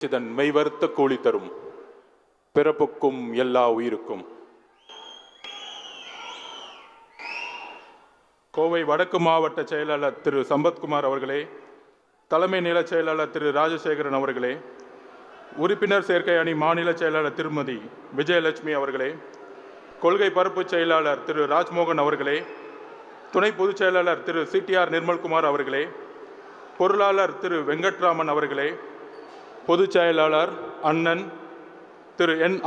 இதன் மெய்வருத்த கூலி தரும் பிறப்புக்கும் எல்லா உயிருக்கும். கோவை வடக்கு மாவட்ட செயலாளர் திரு சம்பத்குமார் அவர்களே, தலைமை நில செயலாளர் திரு ராஜசேகரன் அவர்களே, உறுப்பினர் சேர்க்கை அணி மாநில செயலாளர் திருமதி விஜயலட்சுமி அவர்களே, கொள்கை பரப்பு செயலாளர் திரு ராஜ்மோகன் அவர்களே, துணை பொதுச் செயலாளர் திரு சிடிஆர் நிர்மல்குமார் அவர்களே, பொருளாளர் திரு வெங்கட்ராமன் அவர்களே, பொதுச் செயலாளர் அண்ணன் திரு என்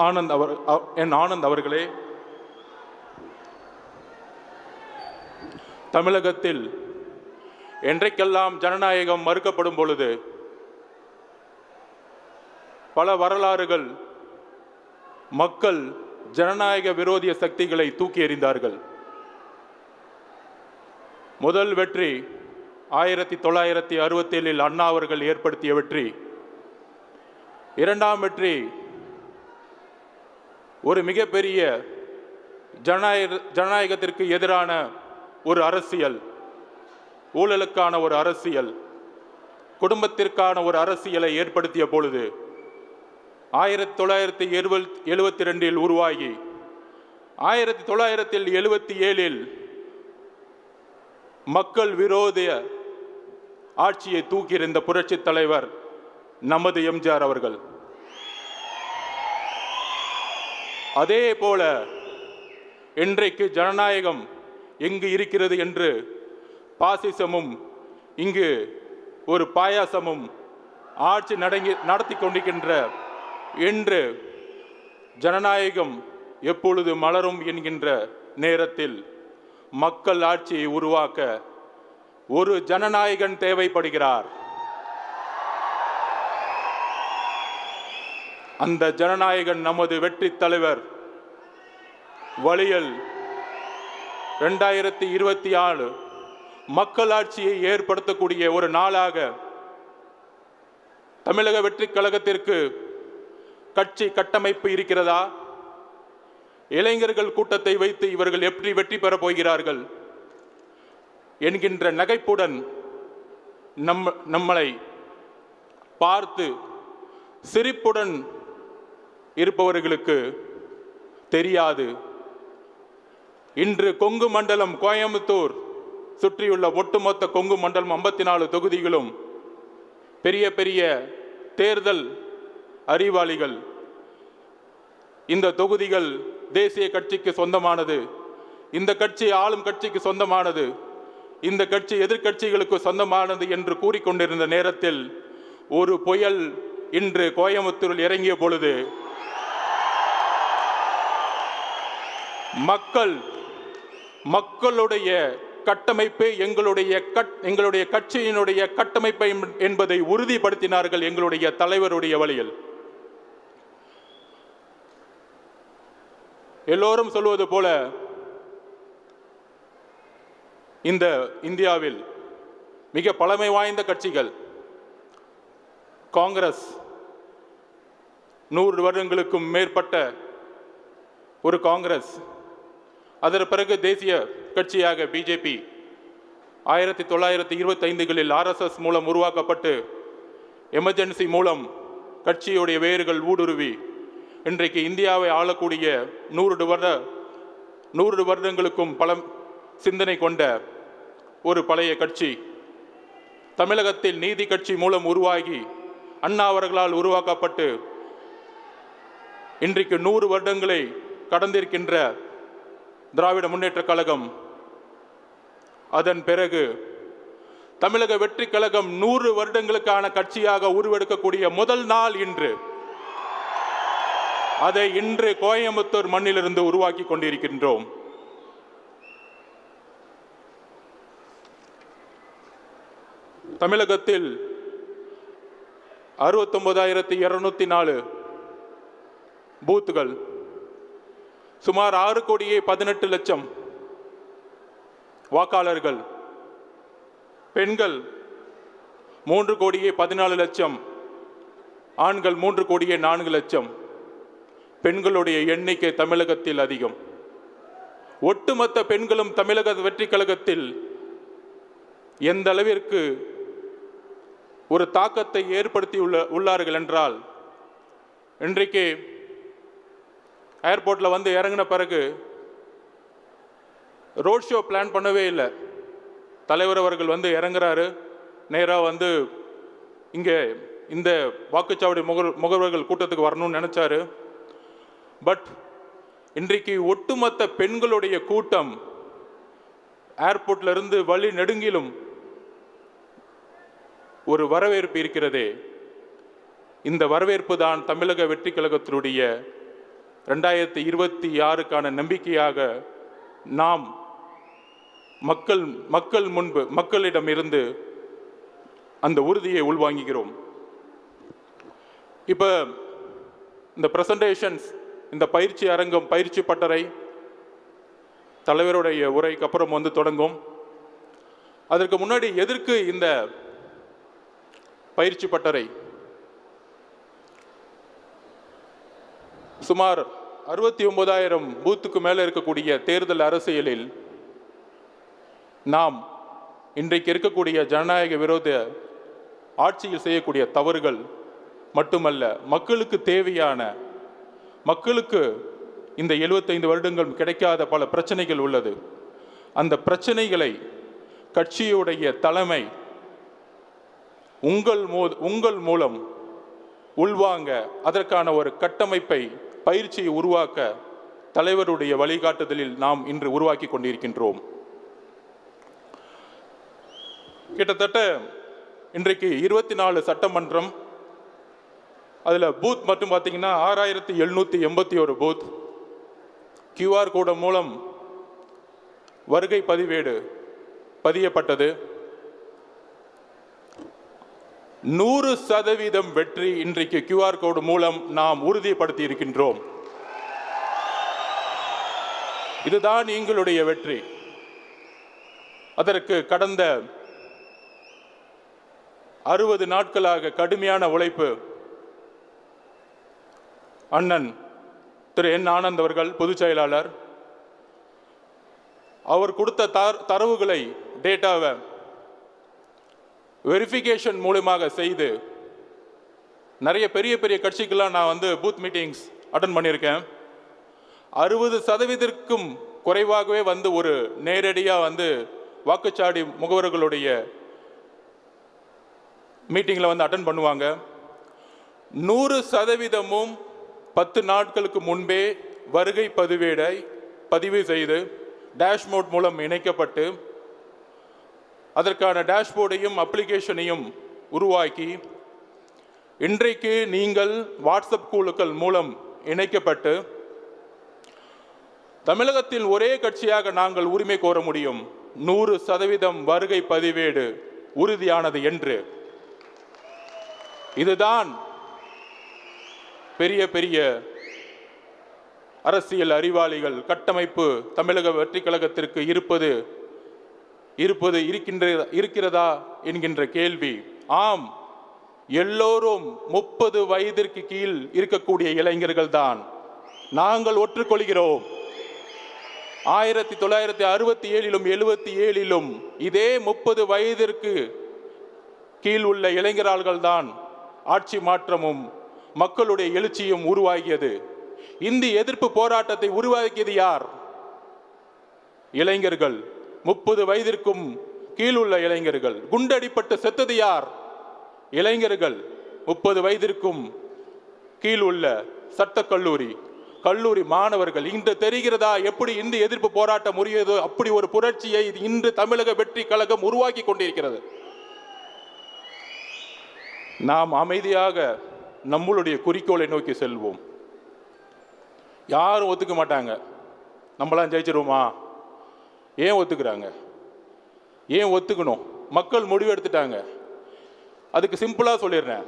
ஆனந்த் அவர்களே, தமிழகத்தில் என்றைக்கெல்லாம் ஜனநாயகம் மறுக்கப்படும் பொழுது பல வரலாறுகள் மக்கள் ஜனநாயக விரோதிய சக்திகளை தூக்கி எறிந்தார்கள். முதல் வெற்றி 1967 அண்ணா அவர்கள் ஏற்படுத்திய வெற்றி. இரண்டாம் வெற்றி ஒரு மிகப்பெரிய ஜனநாயகத்திற்கு எதிரான ஒரு அரசியல், ஊழலுக்கான ஒரு அரசியல், குடும்பத்திற்கான ஒரு அரசியலை ஏற்படுத்திய பொழுது 1972 உருவாகி 1977 மக்கள் விரோத ஆட்சியை தூக்கியிருந்த புரட்சி தலைவர் நமது எம்ஜிஆர் அவர்கள். அதே போல இன்றைக்கு ஜனநாயகம் எங்கு இருக்கிறது என்று பாசிசமும் இங்கு ஒரு பாயாசமும் ஆட்சி நடத்தி கொண்டிருக்கின்ற என்று ஜனநாயகம் எப்பொழுது மலரும் என்கின்ற நேரத்தில் மக்கள் ஆட்சியை உருவாக்க ஒரு ஜனநாயகன் தேவைப்படுகிறார். அந்த ஜனநாயகன் நமது வெற்றி தலைவர் வழியில் 2024 மக்களாட்சியை ஏற்படுத்தக்கூடிய ஒரு நாளாக தமிழக வெற்றி கழகத்திற்கு கட்சி கட்டமைப்பு இருக்கிறதா? இளைஞர்கள் கூட்டத்தை வைத்து இவர்கள் எப்படி வெற்றி பெறப் போகிறார்கள் என்கின்ற நகைப்புடன் நம்மளை பார்த்து சிரிப்புடன் இருப்பவர்களுக்கு தெரியாது. இன்று கொங்கு மண்டலம், கோயம்புத்தூர் சுற்றியுள்ள ஒட்டுமொத்த கொங்கு மண்டலம் 54 தொகுதிகளும் பெரிய பெரிய தேர்தல் அறிவாளிகள். இந்த தொகுதிகள் தேசிய கட்சிக்கு சொந்தமானது, இந்த கட்சி ஆளும் கட்சிக்கு சொந்தமானது, இந்த கட்சி எதிர்கட்சிகளுக்கு சொந்தமானது என்று கூறிக்கொண்டிருந்த நேரத்தில் ஒரு புயல் இன்று கோயம்புத்தூரில் இறங்கிய பொழுது மக்களுடைய கட்டமைப்பு எங்களுடைய கட்சியினுடைய கட்டமைப்பை என்பதை உறுதிப்படுத்தினார்கள் எங்களுடைய தலைவருடைய வழியில். எல்லோரும் சொல்வது போல இந்த இந்தியாவில் மிக பழமை வாய்ந்த கட்சிகள் காங்கிரஸ், 100 வருடங்களுக்கும் மேற்பட்ட ஒரு காங்கிரஸ். அதற்கு பிறகு தேசிய கட்சியாக பிஜேபி 1925 RSS மூலம் உருவாக்கப்பட்டு எமர்ஜென்சி மூலம் கட்சியுடைய வேர்கள் ஊடுருவி இன்றைக்கு இந்தியாவை ஆளக்கூடிய 100 வருடங்களுக்கும் பல சிந்தனை கொண்ட ஒரு பழைய கட்சி. தமிழகத்தில் நீதி கட்சி மூலம் உருவாகி அண்ணா அவர்களால் உருவாக்கப்பட்டு இன்றைக்கு 100 வருடங்களை கடந்திருக்கின்ற திராவிட முன்னேற்ற கழகம். அதன் பிறகு தமிழக வெற்றி கழகம் 100 வருடங்களுக்கான கட்சியாக உருவெடுக்கக்கூடிய முதல் நாள் இன்று. அதை இன்று கோயம்புத்தூர் மண்ணிலிருந்து உருவாக்கி கொண்டிருக்கின்றோம். தமிழகத்தில் 69,204 பூத்துகள், சுமார் 6,18,00,000 வாக்காளர்கள், பெண்கள் 3,14,00,000, ஆண்கள் 3,04,00,000. பெண்களுடைய எண்ணிக்கை தமிழகத்தில் அதிகம். ஒட்டுமொத்த பெண்களும் தமிழக வெற்றி கழகத்தில் எந்த அளவிற்கு ஒரு தாக்கத்தை ஏற்படுத்தி உள்ளார்கள் என்றால், இன்றைக்கு ஏர்போர்ட்டில் வந்து இறங்கின பிறகு ரோட் ஷோ பிளான் பண்ணவே இல்லை. தலைவர் அவர்கள் வந்து இறங்குறாரு, நேராக வந்து இங்கே இந்த வாக்குச்சாவடி முகவர்கள் கூட்டத்துக்கு வரணும்னு நினச்சாரு. பட் இன்றைக்கு ஒட்டுமொத்த பெண்களுடைய கூட்டம் ஏர்போர்ட்ல இருந்து வழி நெடுங்கிலும் ஒரு வரவேற்பு இருக்கிறதே. இந்த வரவேற்பு தான் தமிழக வெற்றி கழகத்தினுடைய 2026க்கான நம்பிக்கையாக நாம் மக்கள் முன்பு மக்களிடம் இருந்து அந்த உறுதியை உள்வாங்குகிறோம். இப்போ இந்த பிரசன்டேஷன்ஸ், இந்த பயிற்சி அரங்கம், பயிற்சி பட்டறை தலைவருடைய உரைக்கு அப்புறம் வந்து தொடங்கும். அதற்கு முன்னாடி எதற்கு இந்த பயிற்சி பட்டறை? சுமார் 69,000 பூத்துக்கு மேலே இருக்கக்கூடிய தேர்தல் அரசியலில் நாம் இன்றைக்கு இருக்கக்கூடிய ஜனநாயக விரோத ஆட்சியில் செய்யக்கூடிய தவறுகள் மட்டுமல்ல, மக்களுக்கு தேவையான, மக்களுக்கு இந்த 75 வருடங்கள் கிடைக்காத பல பிரச்சனைகள் உள்ளது. அந்த பிரச்சனைகளை கட்சியுடைய தலைமை உங்கள் மூலம் உள்வாங்க, அதற்கான ஒரு கட்டமைப்பை, பயிற்சியை உருவாக்க தலைவருடைய வழிகாட்டுதலில் நாம் இன்று உருவாக்கி கொண்டிருக்கின்றோம். கிட்டத்தட்ட இன்றைக்கு 24 சட்டமன்றம், அதில் பூத் மட்டும் பார்த்தீங்கன்னா 6781 பூத். QR கோடு மூலம் வருகை பதிவேடு பதியப்பட்டது. 100% வெற்றி இன்றைக்கு QR கோடு மூலம் நாம் உறுதிப்படுத்தி இருக்கின்றோம். இதுதான் எங்களுடைய வெற்றி. அதற்கு கடந்த 60 நாட்களாக கடுமையான உழைப்பு அண்ணன் திரு என் ஆனந்த் அவர்கள், பொதுச் செயலாளர், அவர் கொடுத்த தரவுகளை, டேட்டாவை வெரிஃபிகேஷன் மூலமாக செய்து, நிறைய பெரிய பெரிய கட்சிக்கெல்லாம் நான் வந்து பூத் மீட்டிங்ஸ் அட்டன் பண்ணியிருக்கேன். 60%க்கும் குறைவாகவே வந்து ஒரு நேரடியாக வந்து வாக்குச்சாவடி முகவர்களுடைய மீட்டிங்கில் வந்து அட்டன் பண்ணுவாங்க. 100%ம் 10 நாட்களுக்கு முன்பே வருகை பதிவேடை பதிவு செய்து டேஷ்போர்ட் மூலம் இணைக்கப்பட்டு, அதற்கான டேஷ்போர்டையும் அப்ளிகேஷனையும் உருவாக்கி, இன்றைக்கு நீங்கள் வாட்ஸ்அப் குழுக்கள் மூலம் இணைக்கப்பட்டு, தமிழகத்தில் ஒரே கட்சியாக நாங்கள் உரிமை கோர முடியும். 100% வருகை பதிவேடு உறுதியானது என்று. இதுதான் பெரிய பெரிய அரசியல் அறிவாளிகள் கட்டமைப்பு தமிழக வெற்றி கழகத்திற்கு இருக்கிறதா என்கின்ற கேள்வி. ஆம், எல்லோரும் 30 வயதிற்கு கீழ் இருக்கக்கூடிய இளைஞர்கள் தான். நாங்கள் ஒற்றுக்கொள்கிறோம். 1967லும் 77லும் இதே 30 வயதிற்கு கீழ் உள்ள இளைஞர்கள் தான் ஆட்சி மாற்றமும் மக்களுடைய எழுச்சியும் உருவாகியது. இந்தி எதிர்ப்பு போராட்டத்தை உருவாக்கியது யார்? இளைஞர்கள். 30 வயதிற்கும் கீழ் உள்ள இளைஞர்கள். குண்டடிப்பட்டு செத்தது யார்? இளைஞர்கள். 30 வயதிற்கும் கீழ் உள்ள கல்லூரி மாணவர்கள். இன்று தெரிகிறதா எப்படி இந்தி எதிர்ப்பு போராட்டம் உரியதோ? அப்படி ஒரு புரட்சியை இன்று தமிழக வெற்றி கழகம் உருவாக்கி கொண்டிருக்கிறது. நாம் அமைதியாக நம்மளுடைய குறிக்கோளை நோக்கி செல்வோம். யாரும் ஒத்துக்க மாட்டாங்க. நம்மளாம் ஜெயிச்சிருவோமா? ஏன் ஒத்துக்கிறாங்க? ஏன் ஒத்துக்கணும்? மக்கள் முடிவு எடுத்துட்டாங்க. அதுக்கு சிம்பிளாக சொல்லிடுறேன்.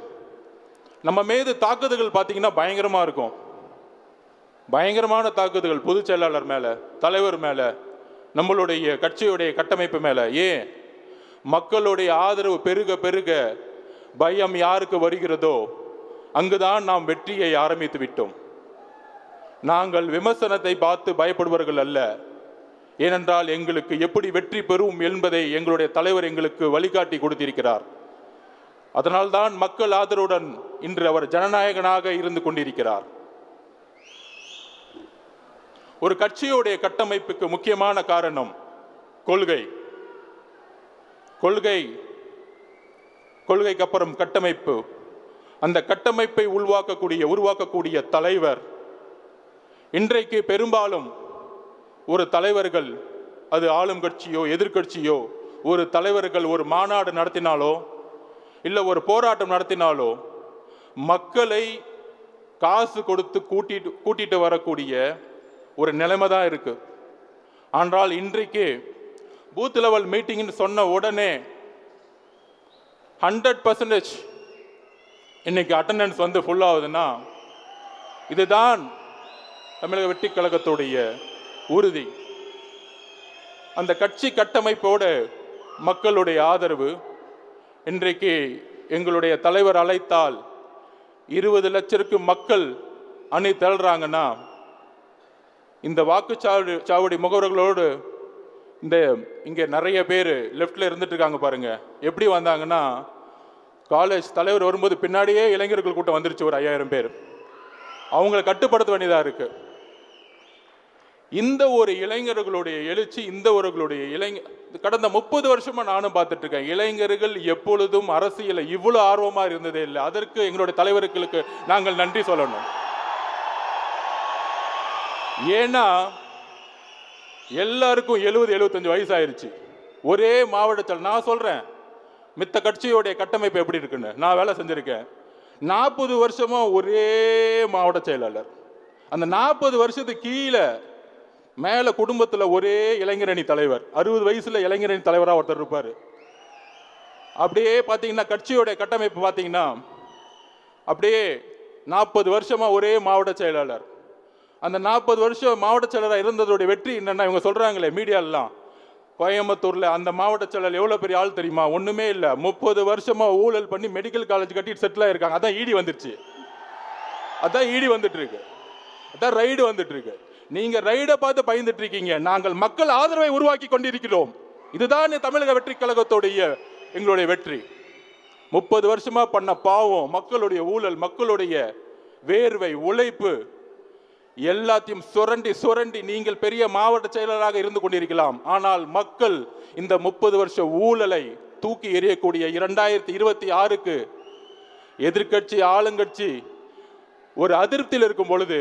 நம்ம மீது தாக்குதல்கள் பார்த்தீங்கன்னா பயங்கரமாக இருக்கும். பயங்கரமான தாக்குதல்கள் பொதுச் செயலாளர் மேலே, தலைவர் மேலே, நம்மளுடைய கட்சியுடைய கட்டமைப்பு மேலே. ஏன்? மக்களுடைய ஆதரவு பெருக பெருக பயம் யாருக்கு வருகிறதோ அங்குதான் நாம் வெற்றியை ஆரம்பித்து விட்டோம். நாங்கள் விமர்சனத்தை பார்த்து பயப்படுபவர்கள் அல்ல. ஏனென்றால் எங்களுக்கு எப்படி வெற்றி பெறும் என்பதை எங்களுடைய தலைவர் எங்களுக்கு வழிகாட்டி கொடுத்திருக்கிறார். அதனால்தான் மக்கள் ஆதரவுடன் இன்று அவர் ஜனநாயகனாக இருந்து கொண்டிருக்கிறார். ஒரு கட்சியுடைய கட்டமைப்புக்கு முக்கியமான காரணம் கொள்கை. கொள்கைக்கு அப்புறம் கட்டமைப்பு. அந்த கட்டமைப்பை உருவாக்கக்கூடிய தலைவர். இன்றைக்கு பெரும்பாலும் ஒரு தலைவர்கள், அது ஆளும் கட்சியோ எதிர்கட்சியோ, ஒரு தலைவர்கள் ஒரு மாநாடு நடத்தினாலோ இல்லை ஒரு போராட்டம் நடத்தினாலோ மக்களை காசு கொடுத்து கூட்டிட்டு வரக்கூடிய ஒரு நிலைமை தான் இருக்கு. ஆனால் இன்றைக்கு பூத் லெவல் மீட்டிங்னு சொன்ன உடனே 100% இன்னைக்கு அட்டெண்டன்ஸ் வந்து ஃபுல் ஆகுதுன்னா இதுதான் தமிழக வெற்றி கழகத்துடைய உறுதி. அந்த கட்சி கட்டமைப்போடு மக்களுடைய ஆதரவு. இன்றைக்கு எங்களுடைய தலைவர் அழைத்தால் 20 லட்சத்துக்கு மக்கள் அணி திரள்றாங்கன்னா இந்த வாக்குச்சாவடி முகவர்களோடு இங்கே நிறைய பேர் லெஃப்டில் இருந்துட்டு இருக்காங்க பாருங்க. எப்படி வந்தாங்கன்னா காலேஜ் தலைவர் வரும்போது பின்னாடியே இளைஞர்கள் கூட்டம் வந்துருச்சு, ஒரு 5000 பேர். அவங்களை கட்டுப்படுத்த வேண்டியதாக இருக்கு. இந்த ஒரு இளைஞர்களுடைய எழுச்சி, கடந்த 30 வருஷமா நானும் பார்த்துட்டு இருக்கேன். இளைஞர்கள் எப்பொழுதும் அரசியல இவ்வளவு ஆர்வமா இருந்ததே இல்லை. அதற்கு எங்களுடைய தலைவர்களுக்கு நாங்கள் நன்றி சொல்லணும். ஏன்னா எல்லாருக்கும் 70-75 வயசு ஆயிருச்சு. ஒரே மாவட்டத்தில் நான் சொல்றேன், மித்த கட்சியோடைய கட்டமைப்பு எப்படி இருக்குன்னு நான் வேலை செஞ்சிருக்கேன். 40 வருஷமா ஒரே மாவட்ட செயலாளர். அந்த 40 வருஷத்துக்கு கீழே மேல குடும்பத்தில் ஒரே இளைஞரணி தலைவர், 60 வயசுல இளைஞரணி தலைவராக ஒருத்தர் இருப்பார். அப்படியே பார்த்தீங்கன்னா கட்சியோடைய கட்டமைப்பு பார்த்தீங்கன்னா அப்படியே 40 வருஷமா ஒரே மாவட்ட செயலாளர். அந்த 40 வருஷம் மாவட்ட செயலராக இருந்ததோடைய வெற்றி என்னன்னா, இவங்க சொல்றாங்களே மீடியாலாம், கோயம்புத்தூர்ல அந்த மாவட்ட செயலர் எவ்வளவு பெரிய ஆள் தெரியுமா? ஒண்ணுமே இல்லை, 30 வருஷமா ஊழல் பண்ணி மெடிக்கல் காலேஜ் கட்டிட்டு செட்டில் ஆயிருக்காங்க. அதான் ஈடி வந்துருச்சு, அதான் ஈடி வந்துட்டு இருக்கு, அதான் ரைடு வந்துட்டு இருக்கு. நீங்க ரைடை பார்த்து பயந்துட்டு இருக்கீங்க. நாங்கள் மக்கள் ஆதரவை உருவாக்கி கொண்டிருக்கிறோம். இதுதான் தமிழக வெற்றி கழகத்துடைய எங்களுடைய வெற்றி. 30 வருஷமா பண்ண பாவம், மக்களுடைய ஊழல், மக்களுடைய வேர்வை, உழைப்பு எல்லாத்தையும் சுரண்டி நீங்கள் பெரிய மாவட்ட செயலராக இருந்து கொண்டிருக்கலாம். ஆனால் மக்கள் இந்த 30 வருஷ ஊழலை தூக்கி எறியக்கூடிய 2026க்கு எதிர்கட்சி ஆளுங்கட்சி ஒரு அதிருப்தியில் இருக்கும் பொழுது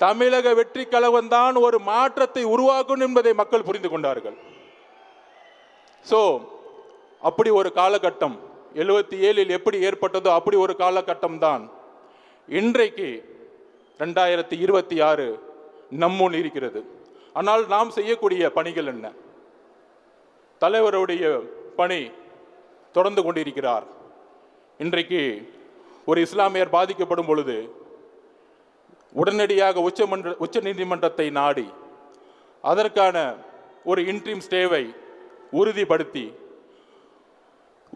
தமிழக வெற்றி கழகம் தான் ஒரு மாற்றத்தை உருவாக்கும் என்பதை மக்கள் புரிந்து கொண்டார்கள். அப்படி ஒரு காலகட்டம் 77 எப்படி ஏற்பட்டதோ அப்படி ஒரு காலகட்டம் தான் இன்றைக்கு 2026 நம்முன் இருக்கிறது. ஆனால் நாம் செய்யக்கூடிய பணிகள் என்ன? தலைவருடைய பணி தொடர்ந்து கொண்டிருக்கிறார். இன்றைக்கு ஒரு இஸ்லாமியர் பாதிக்கப்படும் பொழுது உடனடியாக உச்ச நீதிமன்றத்தை நாடி அதற்கான ஒரு இன்ட்ரீம் ஸ்டேவை உறுதிப்படுத்தி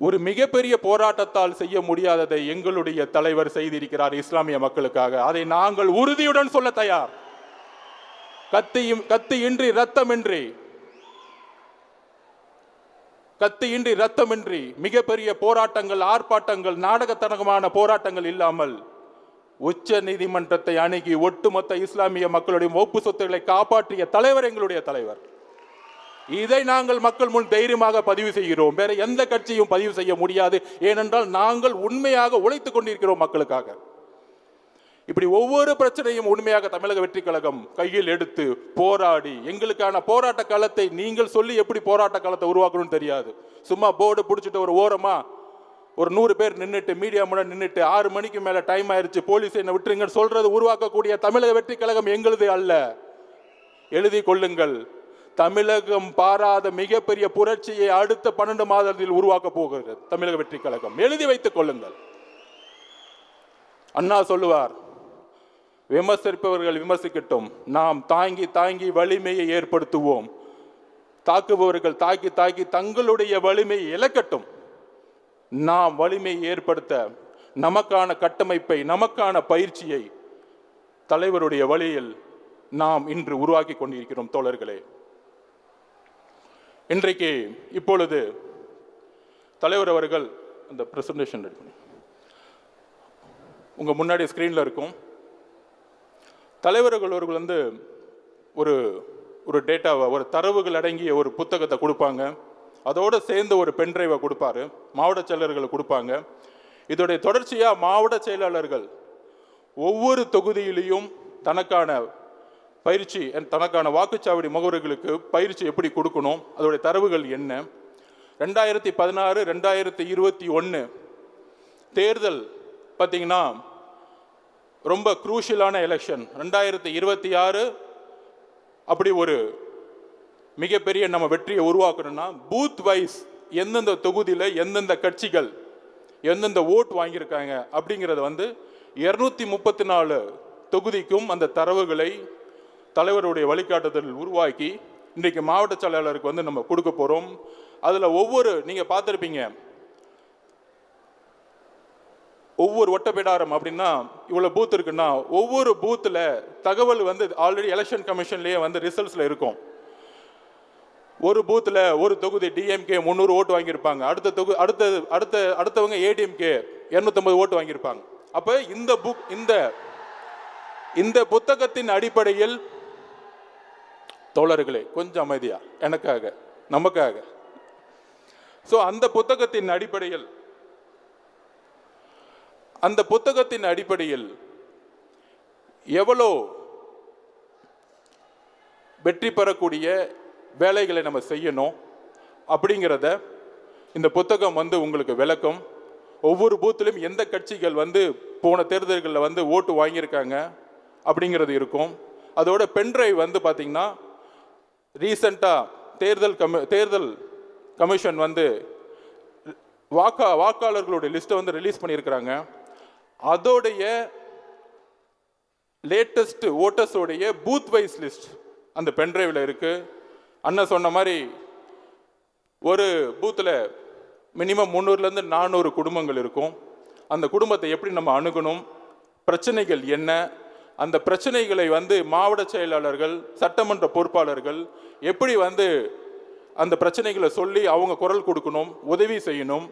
ஒரு மிகப்பெரிய போராட்டத்தால் செய்ய முடியாததை எங்களுடைய தலைவர் செய்திருக்கிறார் இஸ்லாமிய மக்களுக்காக. அதை நாங்கள் உறுதியுடன் சொல்ல தயார். கத்தியின்றி ரத்தமின்றி மிகப்பெரிய போராட்டங்கள், ஆர்ப்பாட்டங்கள், நாடகத்தனமான போராட்டங்கள் இல்லாமல் உச்ச நீதிமன்றத்தை அணுகி ஒட்டுமொத்த இஸ்லாமிய மக்களுடைய ஒப்பு சொத்துக்களை காப்பாற்றிய தலைவர் எங்களுடைய தலைவர். இதை நாங்கள் மக்கள் முன் தைரியமாக பதிவு செய்கிறோம். வேற எந்த கட்சியும் பதிவு செய்ய முடியாது. ஏனென்றால் நாங்கள் உண்மையாக உழைத்துக் கொண்டிருக்கிறோம் மக்களுக்காக. இப்படி ஒவ்வொரு பிரச்சனையும் உண்மையாக தமிழக வெற்றி கழகம் கையில் எடுத்து போராடி, எங்களுக்கான போராட்ட காலத்தை நீங்கள் சொல்லி எப்படி போராட்ட காலத்தை உருவாக்கணும்னு தெரியாது. சும்மா போர்டு பிடிச்சிட்டு ஒரு ஓரமா ஒரு 100 பேர் நின்றுட்டு மீடியா முன்னாடி நின்றுட்டு 6 மணிக்கு மேல டைம் ஆயிருச்சு போலீஸ் என்ன விட்டுருங்கன்னு சொல்றது உருவாக்கக்கூடிய தமிழக வெற்றி கழகம் எங்களுது அல்ல. எழுதி கொள்ளுங்கள். தமிழகம் பாராத மிகப்பெரிய புரட்சியை அடுத்த 12 மாதத்தில் உருவாக்க போகிறது தமிழக வெற்றி கழகம். எழுதி வைத்துக் கொள்ளுங்கள். அண்ணா சொல்லுவார், விமர்சிப்பவர்கள் விமர்சிக்கட்டும், நாம் தாங்கி வலிமையை ஏற்படுத்துவோம். தாக்குபவர்கள் தாக்கி தங்களுடைய வலிமையை இழக்கட்டும். நாம் வலிமையை ஏற்படுத்த நமக்கான கட்டமைப்பை, நமக்கான பயிற்சியை தலைவருடைய வழியில் நாம் இன்று உருவாக்கி கொண்டிருக்கிறோம். தோழர்களே, இன்றைக்கு இப்பொழுது தலைவர் அவர்கள் அந்த ப்ரெசன்டேஷன் ரெடி பண்ணி உங்கள் முன்னாடி ஸ்க்ரீனில் இருக்கும். தலைவர்கள் அவர்கள் வந்து ஒரு ஒரு டேட்டாவை, ஒரு தரவுகள் அடங்கிய ஒரு புத்தகத்தை கொடுப்பாங்க. அதோடு சேர்ந்து ஒரு பென்ட்ரைவை கொடுப்பாரு, மாவட்ட செயலர்கள் கொடுப்பாங்க. இதோடைய தொடர்ச்சியாக மாவட்ட செயலாளர்கள் ஒவ்வொரு தொகுதியிலையும் தனக்கான பயிற்சி, தனக்கான வாக்குச்சாவடி முகவர்களுக்கு பயிற்சி எப்படி கொடுக்கணும், அதோடைய தரவுகள் என்ன. 2016 2021 தேர்தல் பார்த்திங்கன்னா ரொம்ப குரூஷியலான எலெக்ஷன். 2026 அப்படி ஒரு மிகப்பெரிய நம்ம வெற்றியை உருவாக்கணும்னா பூத் வைஸ் எந்தெந்த தொகுதியில் எந்தெந்த கட்சிகள் எந்தெந்த ஓட் வாங்கியிருக்காங்க அப்படிங்கிறத வந்து 234 தொகுதிக்கும் அந்த தரவுகளை தலைவருடைய வழிகாட்டுதல் உருவாக்கி இன்றைக்கு மாவட்ட செயலாளருக்கு வந்து நம்ம கொடுக்க போகிறோம். அதில் நீங்கள் பார்த்துருப்பீங்க, ஒவ்வொரு ஒட்டப்பிடாரம் அப்படின்னா இவ்வளோ பூத் இருக்குன்னா ஒவ்வொரு பூத்தில் தகவல் வந்து ஆல்ரெடி எலெக்ஷன் கமிஷன்லேயே வந்து ரிசல்ட்ஸில் இருக்கும். ஒரு பூத்தில் ஒரு தொகுதி டிஎம்கே 300 ஓட்டு வாங்கியிருப்பாங்க, அடுத்தவங்க ஏடிஎம்கே 250 ஓட்டு வாங்கியிருப்பாங்க. அப்போ இந்த புத்தகத்தின் அடிப்படையில் தோழர்களே கொஞ்சம் அமைதியா, எனக்காக நமக்காக. ஸோ அந்த புத்தகத்தின் அடிப்படையில் எவ்வளோ வெற்றி பெறக்கூடிய வேலைகளை நம்ம செய்யணும் அப்படிங்கிறத இந்த புத்தகம் வந்து உங்களுக்கு விளக்கும். ஒவ்வொரு பூத்திலும் எந்த கட்சிகள் வந்து போன தேர்தல்களில் வந்து ஓட்டு வாங்கியிருக்காங்க அப்படிங்கிறது இருக்கும். அதோட பென்ட்ரைவ் வந்து பார்த்திங்கன்னா ரீசெண்டாக தேர்தல் கமிஷன் வந்து வாக்காளர்களுடைய லிஸ்ட்டை வந்து ரிலீஸ் பண்ணியிருக்கிறாங்க. அதோடைய லேட்டஸ்ட் ஓட்டர்ஸோடைய பூத் வைஸ் லிஸ்ட் அந்த பென்ட்ரைவில் இருக்குது. அண்ணன் சொன்ன மாதிரி ஒரு பூத்தில் மினிமம் 300லேருந்து 400 குடும்பங்கள் இருக்கும். அந்த குடும்பத்தை எப்படி நம்ம அணுகணும், பிரச்சனைகள் என்ன, அந்த பிரச்சனைகளை வந்து மாவட்ட செயலாளர்கள் சட்டமன்ற பொறுப்பாளர்கள் எப்படி வந்து அந்த பிரச்சனைகளை சொல்லி அவங்க குரல் கொடுக்கணும், உதவி செய்யணும்.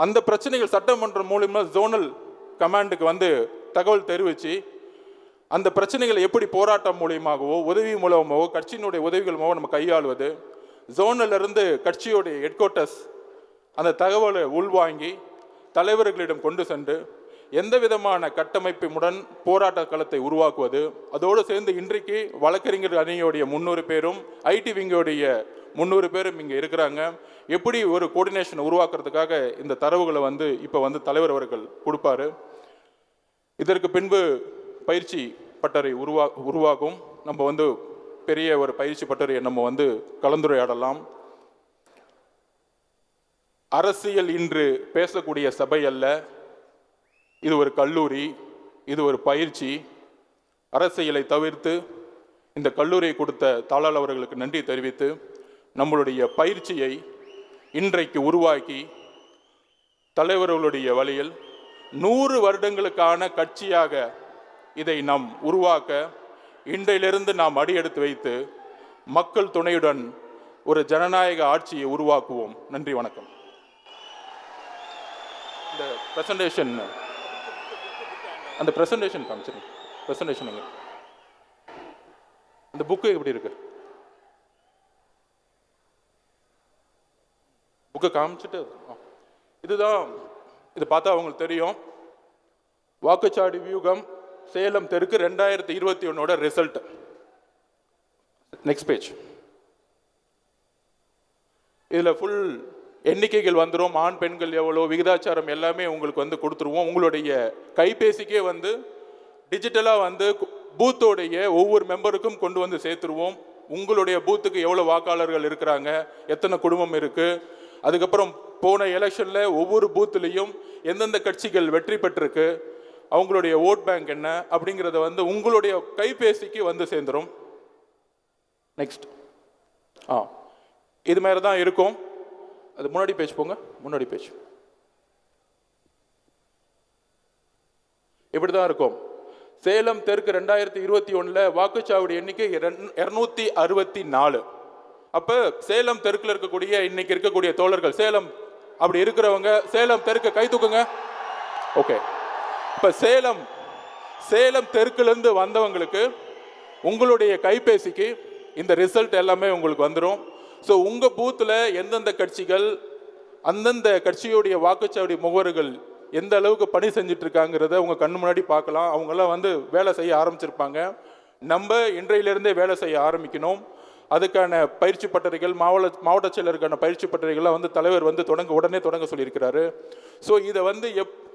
அந்த பிரச்சனைகள் சட்டமன்றம் மூலமா ஜோனல் கமாண்டுக்கு வந்து தகவல் தெரிவித்து அந்த பிரச்சனைகளை எப்படி போராட்டம் மூலியமாகவோ உதவி மூலமாகவோ கட்சியினுடைய உதவிகள் மூலம் நம்ம கையாளுவது, ஜோனிலிருந்து கட்சியோடைய ஹெட் குவார்ட்டர்ஸ் அந்த தகவலை உள்வாங்கி தலைவர்களிடம் கொண்டு சென்று எந்த விதமான கட்டமைப்புடன் போராட்ட களத்தை உருவாக்குவது. அதோடு சேர்ந்து இன்றைக்கு வழக்கறிஞர் அணியோடைய 300 பேரும் ஐடி விங்கோடைய 300 பேரும் இங்கே இருக்கிறாங்க. எப்படி ஒரு கோஆர்டினேஷன் உருவாக்குறதுக்காக இந்த தரவுகளை வந்து இப்போ வந்து தலைவர் அவர்கள் கொடுப்பாரு. இதற்கு பின்பு பயிற்சி பட்டறை உருவாகும். நம்ம வந்து பெரிய ஒரு பயிற்சி பட்டறையை நம்ம வந்து கலந்துரையாடலாம். அரசியல் இன்று பேசக்கூடிய சபை அல்ல, இது ஒரு கல்லூரி, இது ஒரு பயிற்சி. அரசியலை தவிர்த்து இந்த கல்லூரியை கொடுத்த தாளாளர் அவர்களுக்கு நன்றி தெரிவித்து நம்மளுடைய பயிற்சியை இன்றைக்கு உருவாக்கி தலைவர்களுடைய வழியில் 100 வருடங்களுக்கான கட்சியாக இதை நாம் உருவாக்க இன்றையிலிருந்து நாம் அடியெடுத்து வைத்து மக்கள் துணையுடன் ஒரு ஜனநாயக ஆட்சியை உருவாக்குவோம். நன்றி, வணக்கம். இந்த பிரசன்டேஷன் அந்த பிரசன்டேஷன் காமிச்சிருங்க. பிரசன்டேஷன் எங்க? இந்த புக்கு எப்படி இருக்கு? புக்கை காமிச்சிட்டு இதுதான். இது பார்த்தா அவங்களுக்கு தெரியும். வாக்குச்சாவடி வியூகம் சேலம் தெற்கு 2021 ரிசல்ட். Next page. இதில் ஃபுல் எண்ணிக்கைகள் வந்துடும். ஆண் பெண்கள் எவ்வளோ, விகிதாச்சாரம் எல்லாமே உங்களுக்கு வந்து கொடுத்துருவோம். உங்களுடைய கைபேசிக்கே வந்து டிஜிட்டலாக வந்து பூத்தோடைய ஒவ்வொரு மெம்பருக்கும் கொண்டு வந்து சேர்த்துருவோம். உங்களுடைய பூத்துக்கு எவ்வளோ வாக்காளர்கள் இருக்கிறாங்க, எத்தனை குடும்பம் இருக்குது, அதுக்கப்புறம் போன எலெக்ஷனில் ஒவ்வொரு பூத்துலேயும் எந்தெந்த கட்சிகள் வெற்றி பெற்றிருக்கு, அவங்களுடைய ஓட் பேங்க் என்ன அப்படிங்கிறத வந்து உங்களுடைய கைபேசிக்கு வந்து சேர்ந்துடும். நெக்ஸ்ட். இது மாதிரி தான் இருக்கும். அது முன்னாடி பேஜ் போங்க. முன்னாடி பேஜ் இப்படி தான் இருக்கும். சேலம் தெற்கு 2021 வாக்குச்சாவடி எண்ணிக்கை 264. அப்போ சேலம் தெற்கில் இருக்கக்கூடிய இன்னைக்கு இருக்கக்கூடிய தோழர்கள், சேலம் அப்படி இருக்கிறவங்க சேலம் தெற்கு கை தூக்குங்க. ஓகே, இப்போ சேலம் தெற்குலேருந்து வந்தவங்களுக்கு உங்களுடைய கைபேசிக்கு இந்த ரிசல்ட் எல்லாமே உங்களுக்கு வந்துடும். ஸோ உங்கள் பூத்தில் எந்தெந்த கட்சிகள் அந்தந்த கட்சியுடைய வாக்குச்சாவடி முகவர்கள் எந்த அளவுக்கு பணி செஞ்சுட்டு இருக்காங்கிறத உங்கள் கண்ணு முன்னாடி பார்க்கலாம். அவங்கெல்லாம் வந்து வேலை செய்ய ஆரம்பிச்சிருப்பாங்க. நம்ம இன்றையிலிருந்தே வேலை செய்ய ஆரம்பிக்கணும். அதுக்கான பயிற்சி பட்டறைகள் மாவட்ட செயலருக்கான பயிற்சி பட்டறைகள்லாம் வந்து தலைவர் வந்து உடனே தொடங்க சொல்லியிருக்கிறாரு. ஸோ இதை வந்து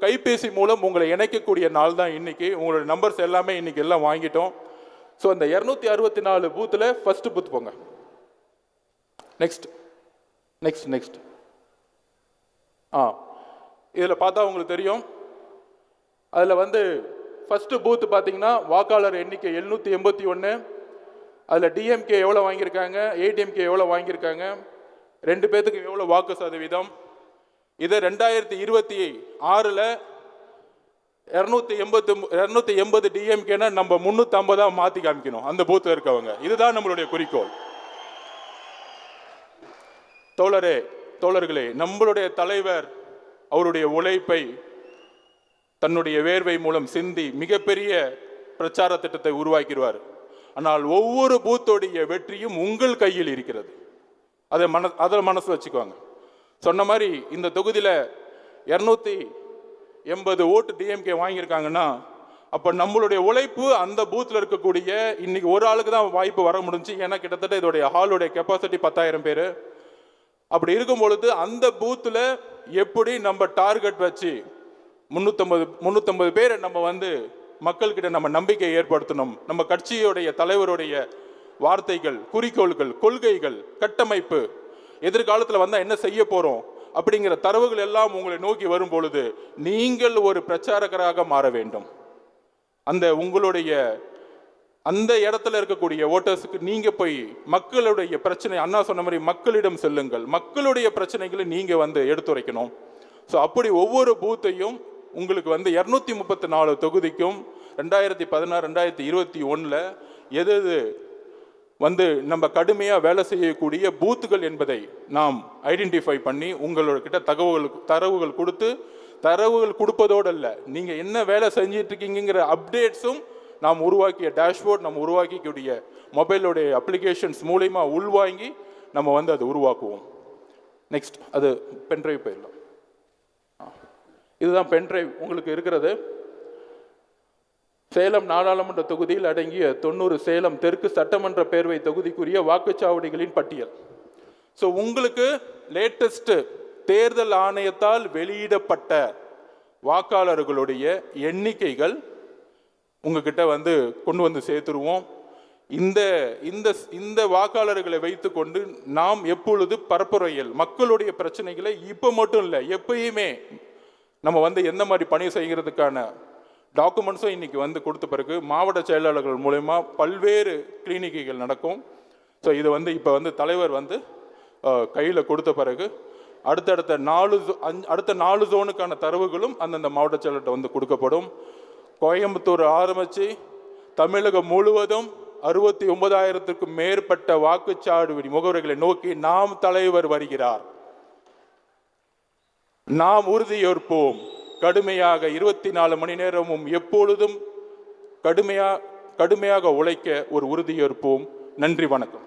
கைபேசி மூலம் உங்களை இணைக்கக்கூடிய நாள் தான் இன்னைக்கு. உங்களோட நம்பர்ஸ் எல்லாமே இன்னைக்கு எல்லாம் வாங்கிட்டோம். ஸோ அந்த 264 பூத்தில் ஃபர்ஸ்ட் பூத் போங்க. நெக்ஸ்ட் இதில் பார்த்தா உங்களுக்கு தெரியும். அதில் வந்து ஃபர்ஸ்ட் பூத்து பார்த்தீங்கன்னா வாக்காளர் எண்ணிக்கை 781. அதில் டிஎம்கே எவ்வளோ வாங்கியிருக்காங்க, ஏடிஎம்கே எவ்வளோ வாங்கியிருக்காங்க, 2 பேர்த்துக்கு எவ்வளோ வாக்கு சதவீதம். இதை 2026 280 டிஎம்கேனா நம்ம 350 மாற்றி காமிக்கணும் அந்த பூத்தில் இருக்கவங்க. இதுதான் நம்மளுடைய குறிக்கோள். தோழர்களே, நம்மளுடைய தலைவர் அவருடைய உழைப்பை தன்னுடைய வேர்வை மூலம் சிந்தி மிகப்பெரிய பிரச்சார திட்டத்தை உருவாக்கிடுவார். ஆனால் ஒவ்வொரு பூத்தோடைய வெற்றியும் உங்கள் கையில் இருக்கிறது. அதை மனசு வச்சுக்குவாங்க. சொன்ன மாதிரி இந்த தொகுதியில் 280 ஓட்டு டிஎம்கே வாங்கியிருக்காங்கன்னா அப்போ நம்மளுடைய உழைப்பு அந்த பூத்தில் இருக்கக்கூடிய இன்னைக்கு ஒரு ஆளுக்கு தான் வாய்ப்பு வர முடிஞ்சு. ஏன்னா கிட்டத்தட்ட இதோடைய ஹாலுடைய கெப்பாசிட்டி 10,000 பேர். அப்படி இருக்கும் பொழுது அந்த பூத்தில் எப்படி நம்ம டார்கெட் வச்சு 350 பேரை நம்ம வந்து மக்கள்கிட்ட நம்ம நம்பிக்கை ஏற்படுத்தணும். நம்ம கட்சியுடைய தலைவருடைய வார்த்தைகள், குறிக்கோள்கள், கொள்கைகள், கட்டமைப்பு, எதிர்காலத்தில் வந்தால் என்ன செய்ய போகிறோம் அப்படிங்கிற தரவுகள் எல்லாம் உங்களை நோக்கி வரும் பொழுது நீங்கள் ஒரு பிரச்சாரகராக மாற வேண்டும். உங்களுடைய அந்த இடத்துல இருக்கக்கூடிய ஓட்டர்ஸுக்கு நீங்கள் போய் மக்களுடைய பிரச்சனை, அண்ணா சொன்ன மாதிரி மக்களிடம் செல்லுங்கள், மக்களுடைய பிரச்சனைகளை நீங்கள் வந்து எடுத்துரைக்கணும். ஸோ அப்படி ஒவ்வொரு பூத்தையும் உங்களுக்கு வந்து 234 தொகுதிக்கும் 2016 2021 எது வந்து நம்ம கடுமையாக வேலை செய்யக்கூடிய பூத்துகள் என்பதை நாம் ஐடென்டிஃபை பண்ணி உங்களோட தரவுகள் கொடுப்பதோடு அல்ல, நீங்கள் என்ன வேலை செஞ்சிட்டு இருக்கீங்கிற அப்டேட்ஸும் நாம் உருவாக்கிய டேஷ்போர்ட், நம்ம உருவாக்கிக்கூடிய மொபைலோடைய அப்ளிகேஷன்ஸ் மூலமா உள்வாங்கி நம்ம வந்து அதை உருவாக்குவோம். நெக்ஸ்ட் அது பென்ட்ரைவ் போயிடலாம். இதுதான் பென்ட்ரைவ் உங்களுக்கு இருக்கிறது. சேலம் நாடாளுமன்ற தொகுதியில் அடங்கிய 90 சேலம் தெற்கு சட்டமன்ற பேரவை தொகுதிக்குரிய வாக்குச்சாவடிகளின் பட்டியல். ஸோ உங்களுக்கு லேட்டஸ்ட் தேர்தல் ஆணையத்தால் வெளியிடப்பட்ட வாக்காளர்களுடைய எண்ணிக்கைகள் உங்ககிட்ட வந்து கொண்டு வந்து சேர்த்துருவோம். இந்த வாக்காளர்களை வைத்துக்கொண்டு நாம் எப்பொழுது பரப்புரையில் மக்களுடைய பிரச்சனைகளை இப்போ மட்டும் இல்லை எப்பயுமே நம்ம வந்து எந்த மாதிரி பணி செய்கிறதுக்கான டாக்குமெண்ட்ஸும் இன்னைக்கு வந்து கொடுத்த பிறகு மாவட்ட செயலாளர்கள் மூலமா பல்வேறு கிளினிக்குகள் நடக்கும். ஸோ இது வந்து இப்போ வந்து தலைவர் வந்து கையில் கொடுத்த பிறகு அடுத்த 4 ஜோனுக்கான தரவுகளும் அந்தந்த மாவட்ட செயலர்கிட்ட வந்து கொடுக்கப்படும். கோயம்புத்தூர் ஆரம்பித்து தமிழகம் முழுவதும் 69,000க்கும் மேற்பட்ட வாக்குச்சாவடி முகவர்களை நோக்கி நாம் தலைவர் வருகிறார். நாம் உறுதியேற்போம். கடுமையாக 24 மணி நேரமும் எப்பொழுதும் கடுமையாக உழைக்க ஒரு உறுதியேற்போம். நன்றி, வணக்கம்.